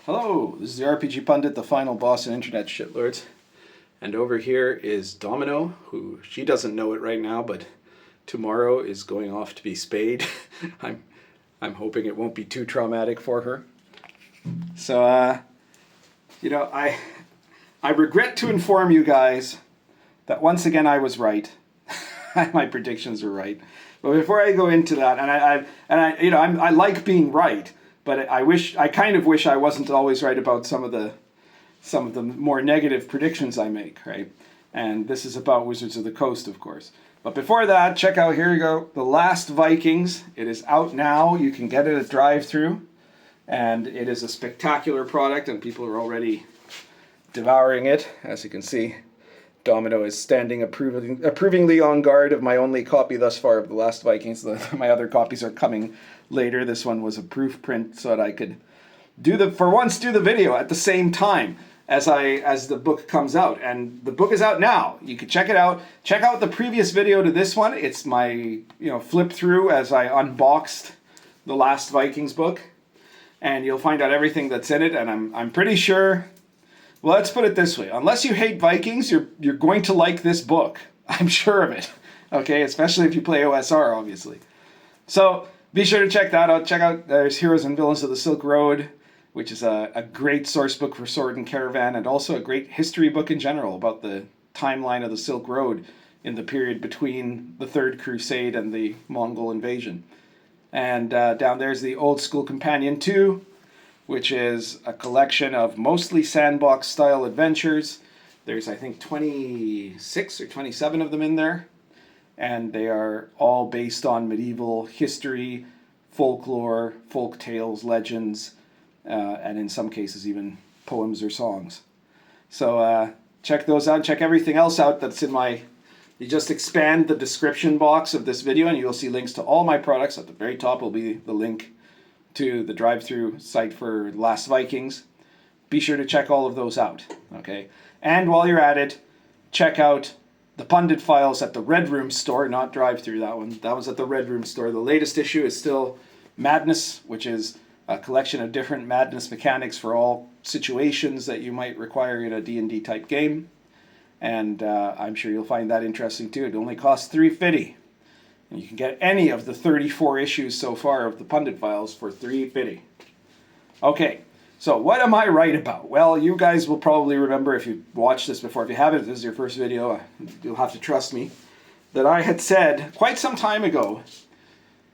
Hello, this is the RPG Pundit, the final boss in Internet Shitlords. And over here is Domino, who she doesn't know it right now, but tomorrow is going off to be spayed. I'm hoping it won't be too traumatic for her. So, I regret to inform you guys that once again I was right. My predictions were right. But before I go into that, I like being right. But I kind of wish I wasn't always right about some of the more negative predictions I make, right? And this is about Wizards of the Coast, of course. But before that, check out, here you go, The Last Vikings. It is out now. You can get it at drive-thru. And it is a spectacular product, and people are already devouring it. As you can see, Domino is standing approvingly on guard of my only copy thus far of The Last Vikings. My other copies are coming later. This one was a proof print so that I could do the video at the same time as the book comes out. And the book is out now. You can check it out. Check out the previous video to this one. It's my flip through as I unboxed the Last Vikings book, and you'll find out everything that's in it. And I'm pretty sure, well, let's put it this way, unless you hate Vikings, you're going to like this book. I'm sure of it. Okay, especially if you play OSR, obviously. So be sure to check that out. Check out, there's Heroes and Villains of the Silk Road, which is a great source book for Sword and Caravan, and also a great history book in general about the timeline of the Silk Road in the period between the Third Crusade and the Mongol invasion. And down there's the Old School Companion 2, which is a collection of mostly sandbox-style adventures. There's, I think, 26 or 27 of them in there. And they are all based on medieval history, folklore, folk tales, legends, and in some cases even poems or songs. So check those out. Check everything else out that's in my... You just expand the description box of this video and you'll see links to all my products. At the very top will be the link to the drive-thru site for Last Vikings. Be sure to check all of those out, okay? And while you're at it, check out the Pundit Files at the Red Room store, not drive-thru, that one. That was at the Red Room store. The latest issue is still Madness, which is a collection of different madness mechanics for all situations that you might require in a D&D type game. And I'm sure you'll find that interesting too. It only costs $3.50. And you can get any of the 34 issues so far of the Pundit Files for $3.50. Okay, so what am I right about? Well, you guys will probably remember if you watched this before. If you haven't, this is your first video, you'll have to trust me, that I had said quite some time ago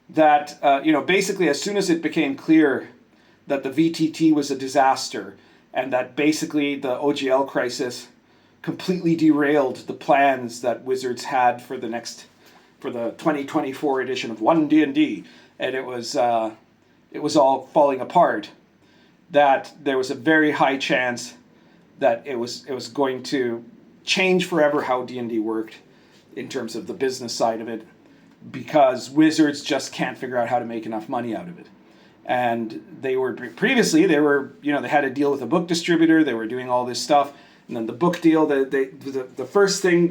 that, basically as soon as it became clear that the VTT was a disaster and that basically the OGL crisis completely derailed the plans that Wizards had for the 2024 edition of 1D&D, and it was all falling apart, that there was a very high chance that it was going to change forever how D&D worked in terms of the business side of it, because Wizards just can't figure out how to make enough money out of it. And they had a deal with a book distributor, they were doing all this stuff, and then the book deal, the first sign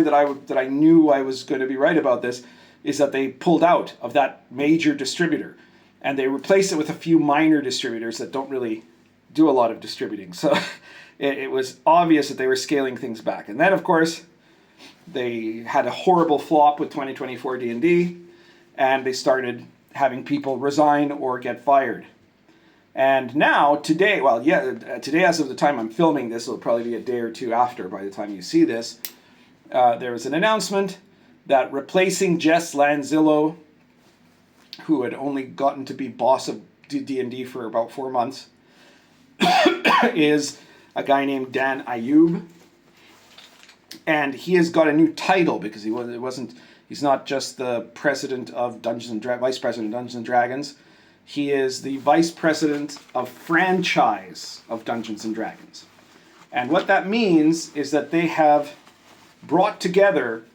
that I knew I was going to be right about this is that they pulled out of that major distributor, and they replaced it with a few minor distributors that don't really do a lot of distributing. So it was obvious that they were scaling things back. And then, of course, they had a horrible flop with 2024 D&D, and they started having people resign or get fired. And now, today, today as of the time I'm filming this, it'll probably be a day or two after by the time you see this, there was an announcement that replacing Jess Lanzillo, who had only gotten to be boss of D&D for about 4 months, is a guy named Dan Ayub. And he has got a new title because he's not just the president of vice president of Dungeons and Dragons. He is the vice president of franchise of Dungeons and Dragons. And what that means is that they have brought together,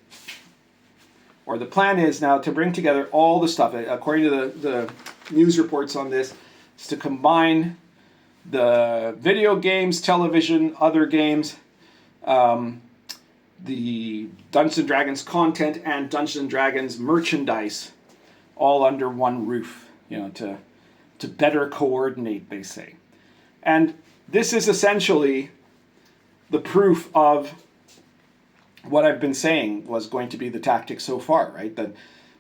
or the plan is now to bring together all the stuff, according to the news reports on this, is to combine the video games, television, other games, the Dungeons and Dragons content and Dungeons and Dragons merchandise all under one roof, to better coordinate, they say. And this is essentially the proof of what I've been saying was going to be the tactic so far, right?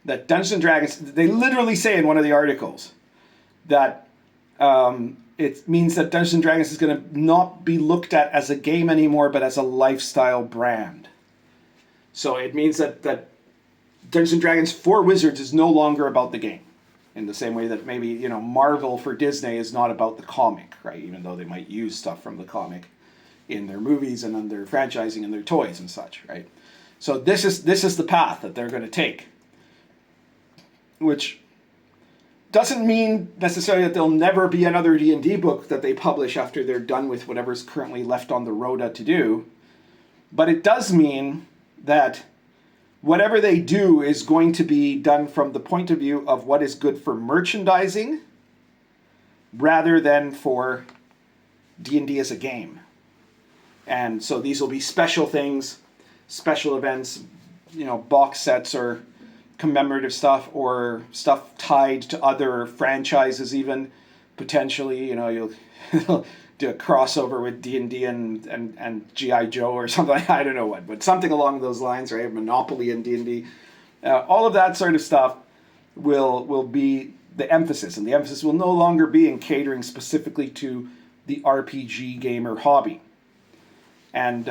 That Dungeons and Dragons, they literally say in one of the articles that it means that Dungeons and Dragons is going to not be looked at as a game anymore, but as a lifestyle brand. So it means that Dungeons and Dragons for Wizards is no longer about the game, in the same way that maybe, you know, Marvel for Disney is not about the comic, right? Even though they might use stuff from the comic in their movies and on their franchising and their toys and such, right? So this is the path that they're going to take, which doesn't mean necessarily that there'll never be another D&D book that they publish after they're done with whatever's currently left on the rota to do, but it does mean that whatever they do is going to be done from the point of view of what is good for merchandising rather than for D&D as a game. And so these will be special things, special events, you know, box sets or commemorative stuff or stuff tied to other franchises even, potentially. You know, you'll do a crossover with D&D and G.I. Joe or something. I don't know what, but something along those lines, right? Monopoly and D&D. All of that sort of stuff will be the emphasis. And the emphasis will no longer be in catering specifically to the RPG gamer hobby. And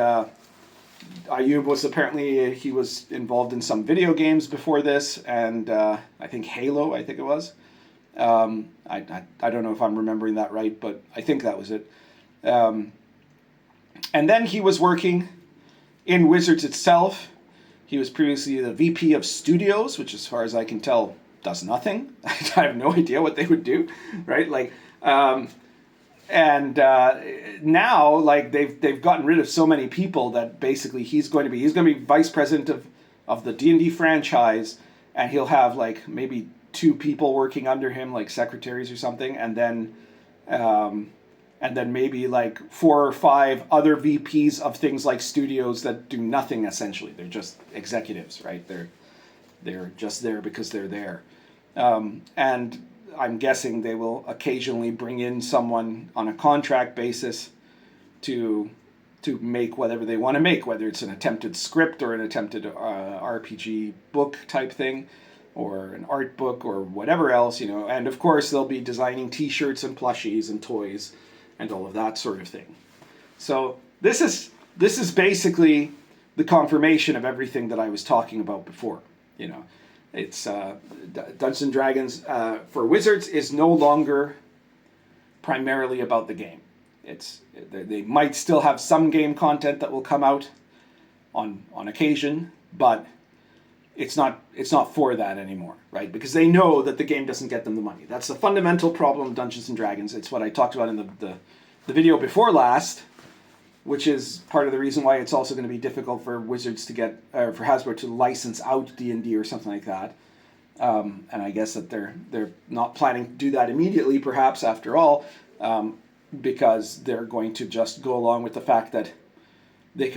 Ayub was apparently, he was involved in some video games before this, and I think Halo, I think it was. I don't know if I'm remembering that right, but I think that was it. And then he was working in Wizards itself. He was previously the VP of Studios, which as far as I can tell, does nothing. I have no idea what they would do, right? Like, now, like, they've gotten rid of so many people that basically he's going to be vice president of the D&D franchise, and he'll have like maybe 2 people working under him, like secretaries or something, and then maybe like 4 or 5 other VPs of things like studios that do nothing essentially. They're just executives, right? They're just there because they're there, and I'm guessing they will occasionally bring in someone on a contract basis to make whatever they want to make, whether it's an attempted script or an attempted RPG book type thing, or an art book or whatever else, you know. And of course they'll be designing t-shirts and plushies and toys and all of that sort of thing. So this is basically the confirmation of everything that I was talking about before, you know. It's Dungeons and Dragons for Wizards is no longer primarily about the game. They might still have some game content that will come out on occasion, but it's not for that anymore, right? Because they know that the game doesn't get them the money. That's the fundamental problem of Dungeons and Dragons. It's what I talked about in the video before last, which is part of the reason why it's also going to be difficult for Wizards to get, or for Hasbro to license out D&D or something like that. And I guess that they're not planning to do that immediately, perhaps, after all, because they're going to just go along with the fact that they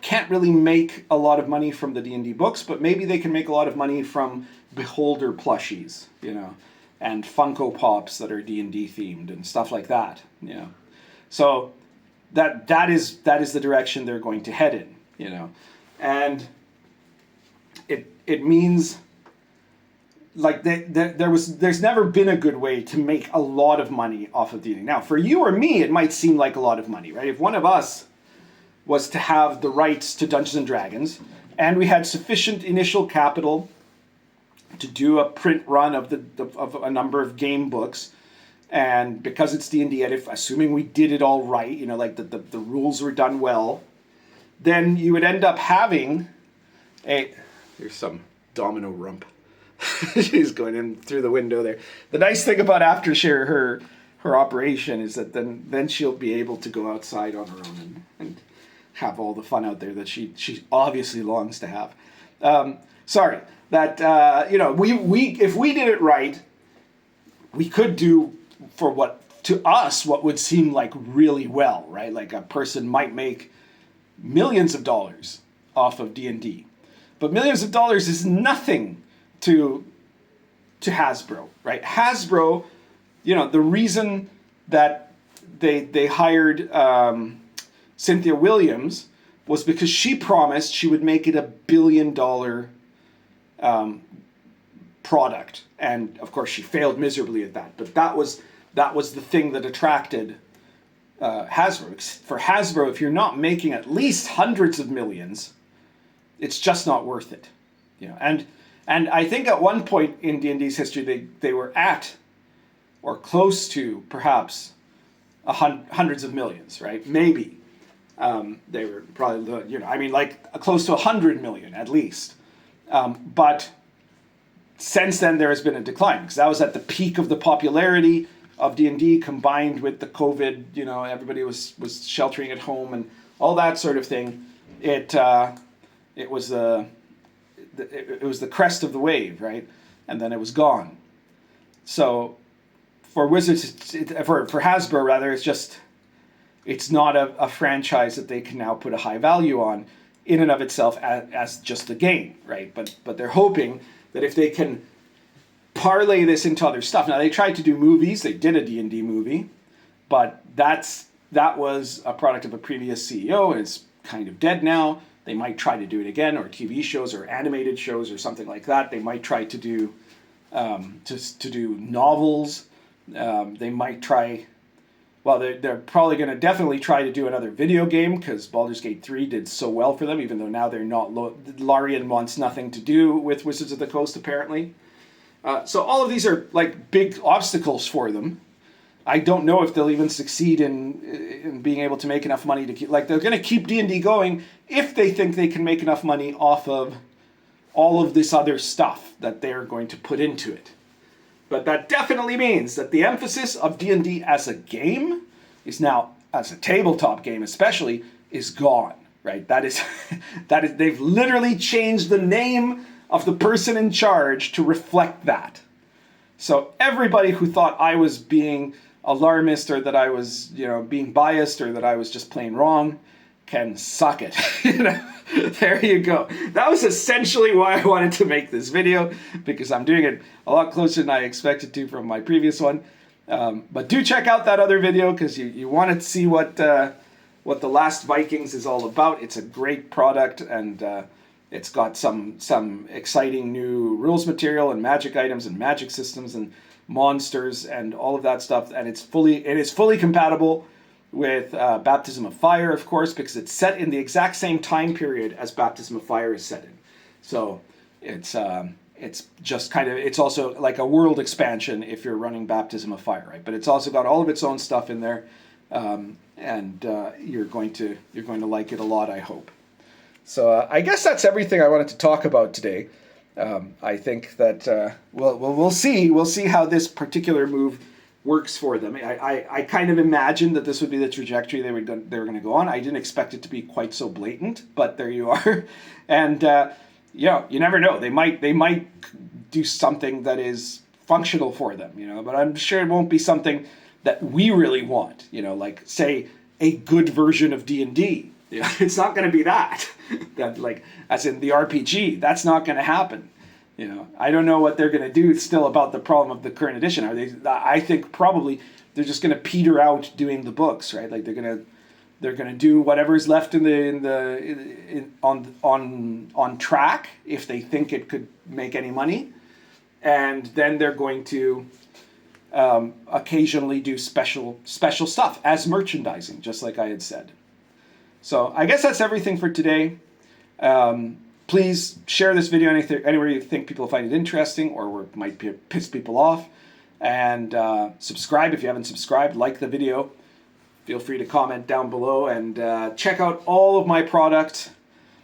can't really make a lot of money from the D&D books, but maybe they can make a lot of money from Beholder plushies, you know, and Funko Pops that are D&D themed and stuff like that, you know. So that is the direction they're going to head in, you know. And it means, like, there's never been a good way to make a lot of money off of D&D. Now, for you or me, it might seem like a lot of money, right? If one of us was to have the rights to Dungeons and Dragons, and we had sufficient initial capital to do a print run of a number of game books, and because it's D&D, and assuming we did it all right, you know, like the rules were done well, then you would end up having here's some domino rump. She's going in through the window there. The nice thing about Aftershare, her operation, is that then she'll be able to go outside on her own and have all the fun out there that she obviously longs to have. Sorry, that you know, we if we did it right, we could do for what would seem like really well, right? Like a person might make millions of dollars off of D&D, but millions of dollars is nothing to Hasbro, right? Hasbro, you know, the reason that they hired Cynthia Williams was because she promised she would make it $1 billion product, and of course she failed miserably at that. But that was the thing that attracted Hasbro. For Hasbro, if you're not making at least hundreds of millions, it's just not worth it, And I think at one point in D&D's history, they were at or close to perhaps hundreds of millions, right? Maybe they were probably like close to 100 million at least. But since then, there has been a decline because that was at the peak of the popularity of D&D, combined with the COVID. Everybody was sheltering at home and all that sort of thing. It was the crest of the wave, right? And then it was gone. So for Wizards, for Hasbro rather, it's not a franchise that they can now put a high value on in and of itself as just a game, right? But they're hoping that if they can parlay this into other stuff. Now, they tried to do movies. They did a D&D movie, but that was a product of a previous CEO, and it's kind of dead now. They might try to do it again, or TV shows or animated shows or something like that. They might try to do to do novels. They might try. Well, they're probably going to definitely try to do another video game because Baldur's Gate 3 did so well for them, even though now they're not. Larian wants nothing to do with Wizards of the Coast, apparently. So all of these are like big obstacles for them. I don't know if they'll even succeed in being able to make enough money to keep. Like, they're going to keep D&D going if they think they can make enough money off of all of this other stuff that they're going to put into it. But that definitely means that the emphasis of D&D as a game is now, as a tabletop game especially, is gone, right? That is they've literally changed the name of the person in charge to reflect that. So everybody who thought I was being alarmist or that I was, being biased or that I was just plain wrong can suck it. There you go. That was essentially why I wanted to make this video, because I'm doing it a lot closer than I expected to from my previous one. But do check out that other video because you want to see what the Last Vikings is all about. It's a great product, and it's got some exciting new rules material and magic items and magic systems and monsters and all of that stuff. And it is fully compatible with Baptism of Fire, of course, because it's set in the exact same time period as Baptism of Fire is set in. So it's just kind of, it's also like a world expansion if you're running Baptism of Fire, right? But it's also got all of its own stuff in there, and you're going to like it a lot, I hope. So I guess that's everything I wanted to talk about today. I think that we'll see how this particular move works for them. I kind of imagined that this would be the trajectory they were going to go on. I didn't expect it to be quite so blatant, but there you are. And you never know. They might do something that is functional for them, but I'm sure it won't be something that we really want, like, say, a good version of D&D. It's not going to be that like, as in the RPG. That's not going to happen. I don't know what they're going to do still about the problem of the current edition. I think probably they're just going to peter out doing the books, right? Like, they're going to do whatever's left on track if they think it could make any money, and then they're going to occasionally do special stuff as merchandising, just like I had said. So I guess that's everything for today. Please share this video anywhere you think people find it interesting or where it might piss people off. And subscribe if you haven't subscribed. Like the video. Feel free to comment down below. And check out all of my product.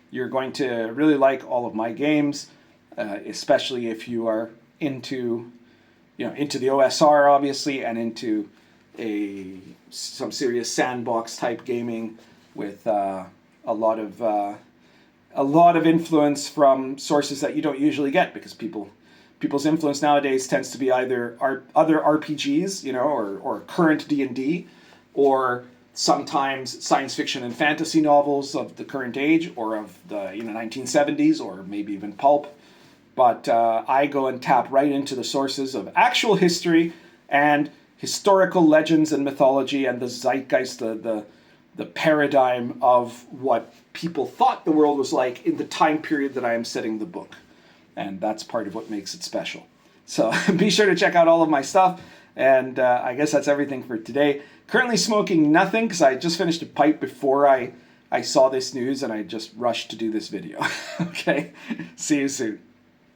You're going to really like all of my games, especially if you are into the OSR, obviously, and into some serious sandbox type gaming with a lot of influence from sources that you don't usually get, because people's influence nowadays tends to be either other RPGs, or current D&D, or sometimes science fiction and fantasy novels of the current age, or of the 1970s, or maybe even pulp. But I go and tap right into the sources of actual history and historical legends and mythology and the zeitgeist, the paradigm of what people thought the world was like in the time period that I am setting the book. And that's part of what makes it special. So be sure to check out all of my stuff. And I guess that's everything for today. Currently smoking nothing because I just finished a pipe before I saw this news and I just rushed to do this video. Okay, see you soon.